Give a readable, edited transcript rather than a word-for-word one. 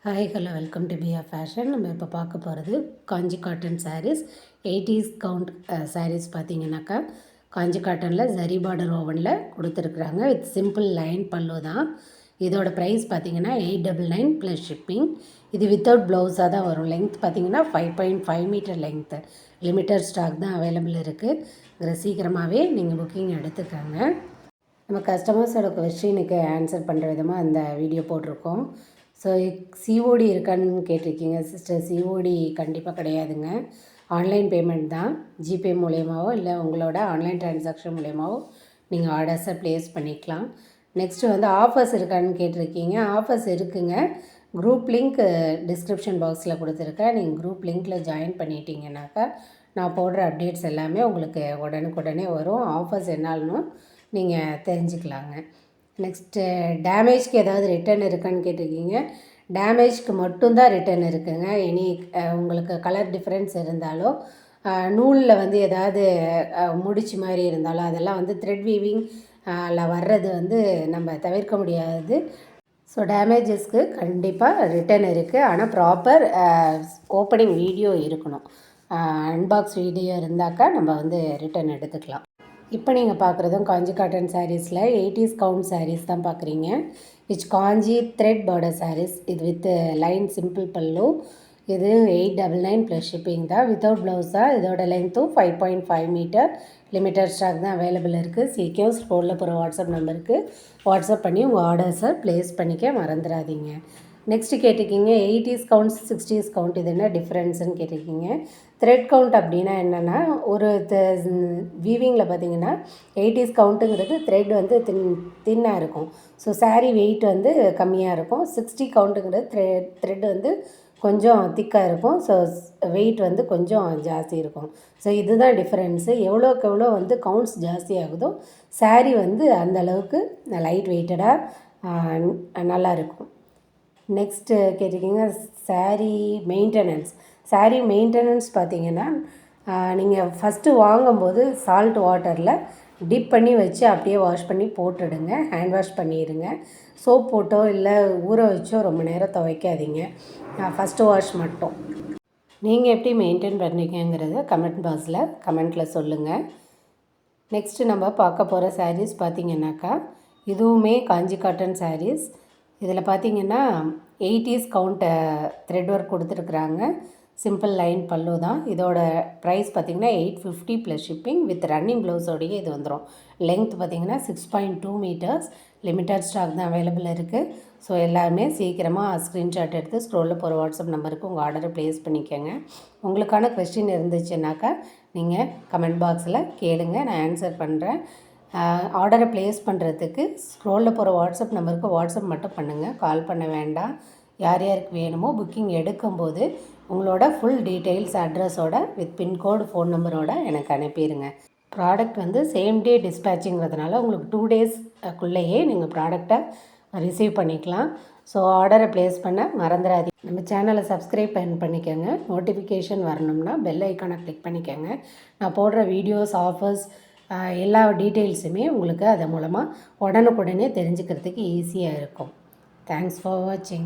Hi hello welcome to PR fashion. நம்ம இப்போ பார்க்க போகிறது Kanchi cotton sarees. 80s count sarees பார்த்தீங்கன்னாக்கா காஞ்சி காட்டனில் ஜரி பார்டர் ஓவனில் கொடுத்துருக்குறாங்க. வித் சிம்பிள் லைன் பல்லு தான். இதோட ப்ரைஸ் பார்த்தீங்கன்னா 899 ப்ளஸ் ஷிப்பிங். இது வித்தவுட் ப்ளவுஸாக தான் வரும். லென்த் பார்த்தீங்கன்னா 5.5 மீட்டர் லென்த்து. லிமிட்டட் ஸ்டாக் தான் அவைலபிள் இருக்குது. இதில் சீக்கிரமாகவே நீங்கள் புக்கிங் எடுத்துக்கோங்க. நம்ம கஸ்டமர்ஸோட கொஸ்டினுக்கு ஆன்சர் பண்ணுற விதமாக அந்த வீடியோ போட்டிருக்கோம். ஸோ சிஓடி இருக்கான்னு கேட்டிருக்கீங்க சிஸ்டர். சிஓடி கண்டிப்பாக கிடையாதுங்க. ஆன்லைன் பேமெண்ட் தான். ஜிபே மூலயமாவோ இல்லை உங்களோட ஆன்லைன் ட்ரான்சாக்ஷன் மூலயமாவோ நீங்கள் ஆர்டர்ஸை ப்ளேஸ் பண்ணிக்கலாம். நெக்ஸ்ட்டு வந்து ஆஃபர்ஸ் இருக்கான்னு கேட்டிருக்கீங்க. ஆஃபர்ஸ் இருக்குங்க. குரூப் லிங்க் டிஸ்கிரிப்ஷன் பாக்ஸில் கொடுத்துருக்கேன். நீங்கள் குரூப் லிங்க்கில் ஜாயின் பண்ணிட்டீங்கன்னாக்கா நான் போடுற அப்டேட்ஸ் எல்லாமே உங்களுக்கு உடனுக்குடனே வரும். ஆஃபர்ஸ் என்னாலும் நீங்கள் தெரிஞ்சுக்கலாங்க. நெக்ஸ்ட்டு டேமேஜ்க்கு ஏதாவது ரிட்டன் இருக்கான்னு கேட்டிருக்கீங்க. டேமேஜ்க்கு மட்டும்தான் ரிட்டன் இருக்குதுங்க. உங்களுக்கு கலர் டிஃப்ரென்ஸ் இருந்தாலோ நூலில் வந்து ஏதாவது முடிச்சு மாதிரி இருந்தாலோ அதெல்லாம் வந்து த்ரெட் வீவிங் வர்றது வந்து நம்ம தவிர்க்க முடியாது. ஸோ டேமேஜஸ்க்கு கண்டிப்பாக ரிட்டன் இருக்குது. ஆனால் ப்ராப்பர் ஓப்பனிங் வீடியோ இருக்கணும். அன்பாக்ஸ் வீடியோ இருந்தாக்கா நம்ம வந்து ரிட்டன் எடுத்துக்கலாம். இப்போ நீங்கள் பார்க்குறதும் காஞ்சி காட்டன் சாரீஸில் 80s கவுண்ட் சாரீஸ் தான் பார்க்குறீங்க. காஞ்சி த்ரெட் பார்டர் சாரீஸ். இது வித் லைன் சிம்பிள் பல்லு. இது 899 ப்ளஸ் ஷிப்பிங் தான். வித்தவுட் ப்ளவுஸ் தான். இதோட லென்த்தும் 5.5 மீட்டர். லிமிட்டட் ஸ்டாக் தான் அவைலபிள் இருக்குது. சீக்கிரம் ஸ்க்ரோலில் போகிற வாட்ஸ்அப் நம்பருக்கு வாட்ஸ்அப் பண்ணி உங்கள் ஆர்டர்ஸை ப்ளேஸ் பண்ணிக்க மறந்துடாதீங்க. நெக்ஸ்ட்டு கேட்டிருக்கீங்க 80s கவுண்ட் 60s கவுண்ட் இது என்ன டிஃப்ரென்ஸுன்னு கேட்டிருக்கீங்க. த்ரெட் கவுண்ட் அப்படின்னா என்னென்னா ஒரு வீவிங்கில் பார்த்தீங்கன்னா 80s கவுண்ட்டுங்கிறது த்ரெட் வந்து தின்னாக இருக்கும். ஸோ சாரீ வெயிட் வந்து கம்மியாக இருக்கும். 60 கவுண்ட்டுங்கிறது த்ரெட் வந்து கொஞ்சம் திக்காக இருக்கும். ஸோ வெயிட் வந்து கொஞ்சம் ஜாஸ்தி இருக்கும். ஸோ இதுதான் டிஃப்ரென்ஸு. எவ்வளோக்கு எவ்வளோ வந்து கவுண்ட்ஸ் ஜாஸ்தி ஆகுதோ சாரீ வந்து அந்தளவுக்கு லைட் வெயிட்டடாக நல்லாயிருக்கும். நெக்ஸ்ட்டு கேட்டிருக்கீங்க சாரீ மெயின்டெனன்ஸ் பார்த்தீங்கன்னா நீங்கள் ஃபஸ்ட்டு வாங்கும்போது சால்ட் வாட்டரில் டிப் பண்ணி வச்சு அப்படியே வாஷ் பண்ணி போட்டுடுங்க. ஹேண்ட் வாஷ் பண்ணிடுங்க. சோப் போட்டோ இல்லை ஊற வச்சோ ரொம்ப நேரம் துவைக்காதீங்க. ஃபஸ்ட்டு வாஷ் மட்டும். நீங்கள் எப்படி மெயின்டைன் பண்ணுறீங்கிறத கமெண்ட்டில் சொல்லுங்கள். நெக்ஸ்ட்டு நம்ம பார்க்க போகிற சாரீஸ் பார்த்திங்கனாக்கா இதுவுமே காஞ்சி காட்டன் சாரீஸ். இதில் பார்த்திங்கன்னா 80s கவுண்ட் த்ரெட் ஒர்க் கொடுத்துருக்குறாங்க. சிம்பிள் லைன் பல்லு தான். இதோட ப்ரைஸ் பார்த்திங்கன்னா 850 ப்ளஸ் ஷிப்பிங். வித் ரன்னிங் ப்ளவுஸோடையே இது வந்துடும். லென்த் பார்த்திங்கன்னா 6.2 மீட்டர்ஸ். லிமிட்டட் ஸ்டாக் தான் அவைலபிள் இருக்குது. ஸோ எல்லாருமே சீக்கிரமாக ஸ்க்ரீன்ஷாட் எடுத்து ஸ்க்ரோலில் போகிற வாட்ஸ்அப் நம்பருக்கு உங்கள் ஆர்டரை ப்ளேஸ் பண்ணிக்கோங்க. உங்களுக்கான கொஸ்டின் இருந்துச்சுன்னாக்கா நீங்கள் கமெண்ட் பாக்ஸில் கேளுங்க, நான் ஆன்சர் பண்ணுறேன். ஆர்டரை ப்ளேஸ் பண்ணுறதுக்கு ஸ்க்ரோலில் போகிற வாட்ஸ்அப் நம்பருக்கு வாட்ஸ்அப் மட்டும் பண்ணுங்கள், கால் பண்ண வேண்டாம். யார் யாருக்கு வேணுமோ புக்கிங் எடுக்கும்போது உங்களோட ஃபுல் டீட்டெயில்ஸ் அட்ரஸோட வித் பின்கோடு ஃபோன் நம்பரோட எனக்கு அனுப்பிடுங்க. ப்ராடக்ட் வந்து சேம் டே டிஸ்பேச்சிங்கிறதுனால உங்களுக்கு 2 டேஸ்க்குள்ளேயே நீங்கள் ப்ராடக்டை ரிசீவ் பண்ணிக்கலாம். ஸோ ஆர்டரை ப்ளேஸ் பண்ண மறந்துடாதீங்க. நம்ம சேனலை சப்ஸ்கிரைப் பண்ணிக்கோங்க. நோட்டிஃபிகேஷன் வரணும்னா பெல் ஐக்கானை கிளிக் பண்ணிக்கோங்க. நான் போடுற வீடியோஸ், ஆஃபர்ஸ் எல்லா டீட்டெயில்ஸுமே உங்களுக்கு அது மூலமாக உடனுக்குடனே தெரிஞ்சுக்கிறதுக்கு ஈஸியாக இருக்கும். தேங்க்ஸ் ஃபார் வாட்சிங்.